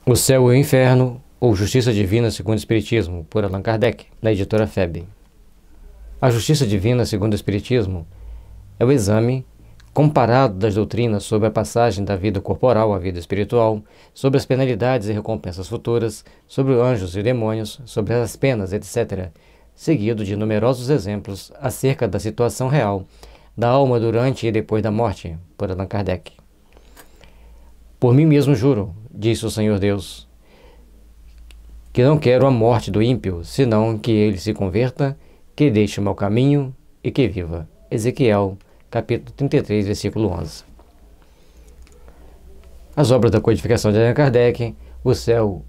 O Céu e o Inferno, ou Justiça Divina segundo o Espiritismo, por Allan Kardec, na editora FEB. A Justiça Divina segundo o Espiritismo é o exame comparado das doutrinas sobre a passagem da vida corporal à vida espiritual, sobre as penalidades e recompensas futuras, sobre anjos e demônios, sobre as penas, etc., seguido de numerosos exemplos acerca da situação real da alma durante e depois da morte, por Allan Kardec. Por mim mesmo juro, disse o Senhor Deus, que não quero a morte do ímpio, senão que ele se converta, que deixe o mau caminho e que viva. Ezequiel, capítulo 33, versículo 11. As obras da codificação de Allan Kardec, o Céu,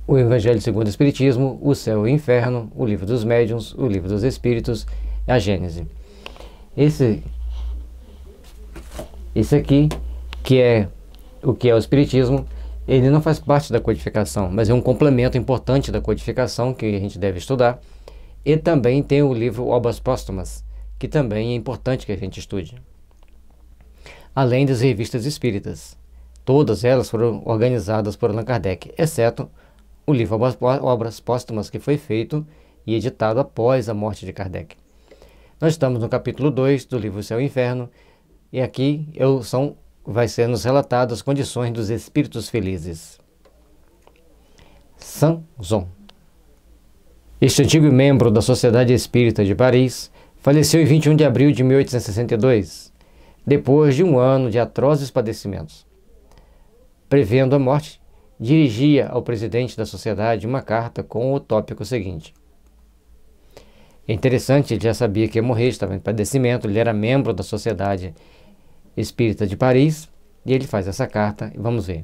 o Evangelho segundo o Espiritismo, o Céu e o Inferno, o Livro dos Médiuns, o Livro dos Espíritos e a Gênese. Esse aqui, que é o que é o Espiritismo, ele não faz parte da codificação, mas é um complemento importante da codificação que a gente deve estudar. E também tem o livro Obras Póstumas, que também é importante que a gente estude. Além das revistas espíritas. Todas elas foram organizadas por Allan Kardec, exceto o livro Obras Póstumas, que foi feito e editado após a morte de Kardec. Nós estamos no capítulo 2 do livro Céu e Inferno, e aqui vai ser nos relatado as condições dos espíritos felizes. Sanson. Este antigo membro da Sociedade Espírita de Paris faleceu em 21 de abril de 1862, depois de um ano de atrozes padecimentos. Prevendo a morte, dirigia ao presidente da sociedade uma carta com o tópico seguinte. É interessante, ele já sabia que ia morrer, estava em padecimento, ele era membro da Sociedade Espírita de Paris, e ele faz essa carta, e vamos ver.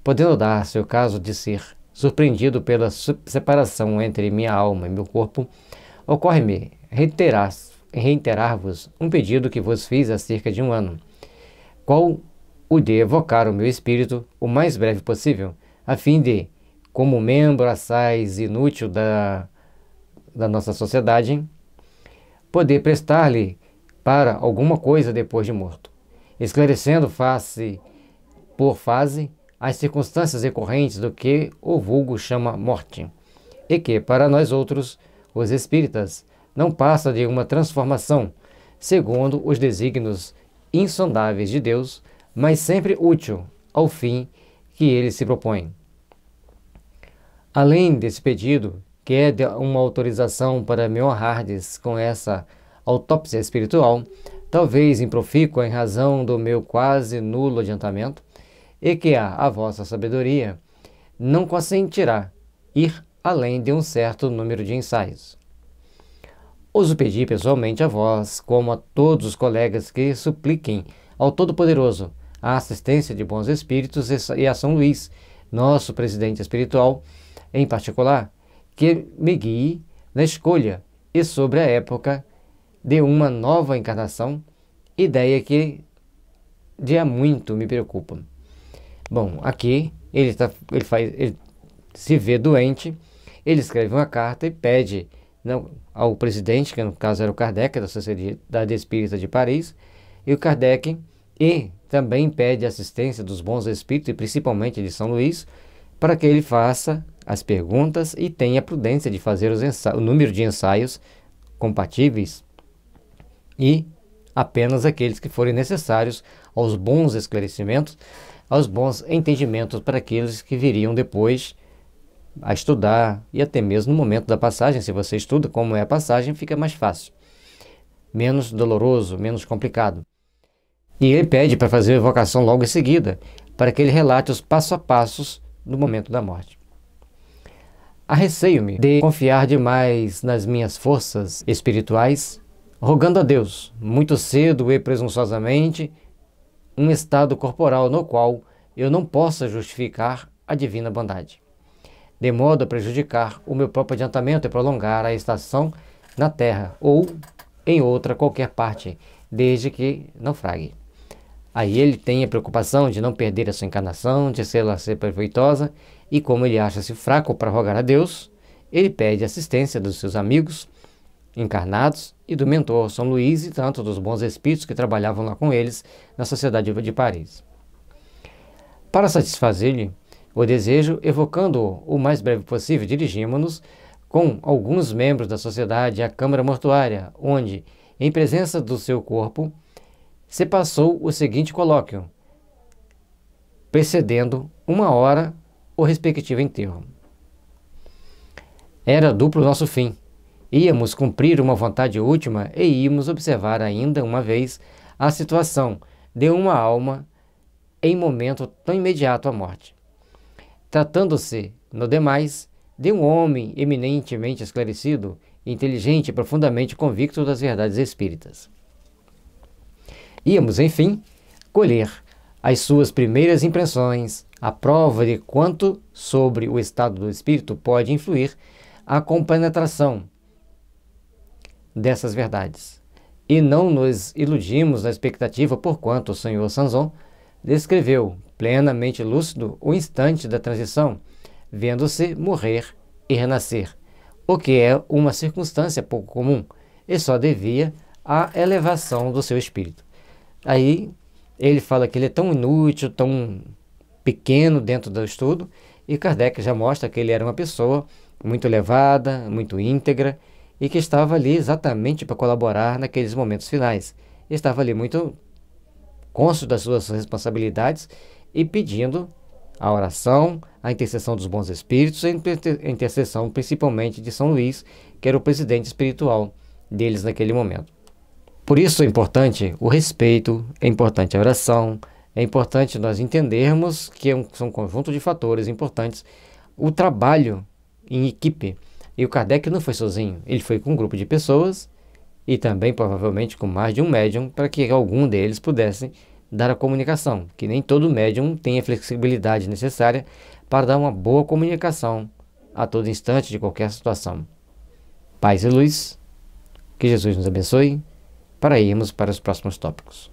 Podendo dar-se o caso de ser surpreendido pela separação entre minha alma e meu corpo, ocorre-me reiterar-vos um pedido que vos fiz há cerca de um ano, qual o de evocar o meu espírito o mais breve possível, a fim de, como membro assaz inútil da nossa sociedade, poder prestar-lhe para alguma coisa depois de morto, esclarecendo face por fase as circunstâncias decorrentes do que o vulgo chama morte, e que, para nós outros, os espíritas, não passa de uma transformação, segundo os desígnios insondáveis de Deus, mas sempre útil ao fim que ele se propõe. Além desse pedido, que é de uma autorização para me honrardes com essa autópsia espiritual, talvez improfícua em razão do meu quase nulo adiantamento, e que a vossa sabedoria não consentirá ir além de um certo número de ensaios. Ouso pedir pessoalmente a vós, como a todos os colegas, que supliquem ao Todo-Poderoso a assistência de bons espíritos e a São Luís, nosso presidente espiritual, em particular, que me guie na escolha e sobre a época de uma nova encarnação, ideia que de há muito me preocupa. Bom, aqui ele se vê doente, ele escreve uma carta e pede ao presidente, que no caso era o Kardec, da Sociedade Espírita de Paris, e o Kardec também pede assistência dos bons espíritos, e principalmente de São Luís, para que ele faça as perguntas e tenha a prudência de fazer o número de ensaios compatíveis e apenas aqueles que forem necessários aos bons esclarecimentos, aos bons entendimentos para aqueles que viriam depois a estudar, e até mesmo no momento da passagem. Se você estuda como é a passagem, fica mais fácil, menos doloroso, menos complicado. E ele pede para fazer a evocação logo em seguida, para que ele relate os passo a passos no momento da morte. Arreceio-me de confiar demais nas minhas forças espirituais, rogando a Deus, muito cedo e presunçosamente, um estado corporal no qual eu não possa justificar a divina bondade, de modo a prejudicar o meu próprio adiantamento e prolongar a estação na terra ou em outra qualquer parte, desde que naufrague. Aí ele tem a preocupação de não perder a sua encarnação, de ser proveitosa, e como ele acha-se fraco para rogar a Deus, ele pede assistência dos seus amigos encarnados e do mentor São Luís, e tanto dos bons espíritos que trabalhavam lá com eles na Sociedade de Paris. Para satisfazer-lhe, o desejo, evocando-o o mais breve possível, dirigimos-nos com alguns membros da sociedade à câmara mortuária, onde, em presença do seu corpo, se passou o seguinte colóquio, precedendo 1 hora o respectivo enterro. Era duplo nosso fim. Íamos cumprir uma vontade última e íamos observar ainda uma vez a situação de uma alma em momento tão imediato à morte. Tratando-se, no demais, de um homem eminentemente esclarecido, inteligente e profundamente convicto das verdades espíritas. Íamos, enfim, colher as suas primeiras impressões, a prova de quanto sobre o estado do espírito pode influir a compenetração dessas verdades. E não nos iludimos na expectativa, porquanto o Senhor Sanzon descreveu, plenamente lúcido, o instante da transição, vendo-se morrer e renascer, o que é uma circunstância pouco comum, e só devia à elevação do seu espírito. Aí ele fala que ele é tão inútil, tão pequeno dentro do estudo, e Kardec já mostra que ele era uma pessoa muito elevada, muito íntegra, e que estava ali exatamente para colaborar naqueles momentos finais. Estava ali muito cônscio das suas responsabilidades e pedindo a oração, a intercessão dos bons espíritos, a intercessão principalmente de São Luís, que era o presidente espiritual deles naquele momento. Por isso é importante o respeito, é importante a oração, é importante nós entendermos que são um conjunto de fatores importantes, o trabalho em equipe. E o Kardec não foi sozinho, ele foi com um grupo de pessoas e também provavelmente com mais de um médium para que algum deles pudesse dar a comunicação, que nem todo médium tem a flexibilidade necessária para dar uma boa comunicação a todo instante de qualquer situação. Paz e luz, que Jesus nos abençoe, para irmos para os próximos tópicos.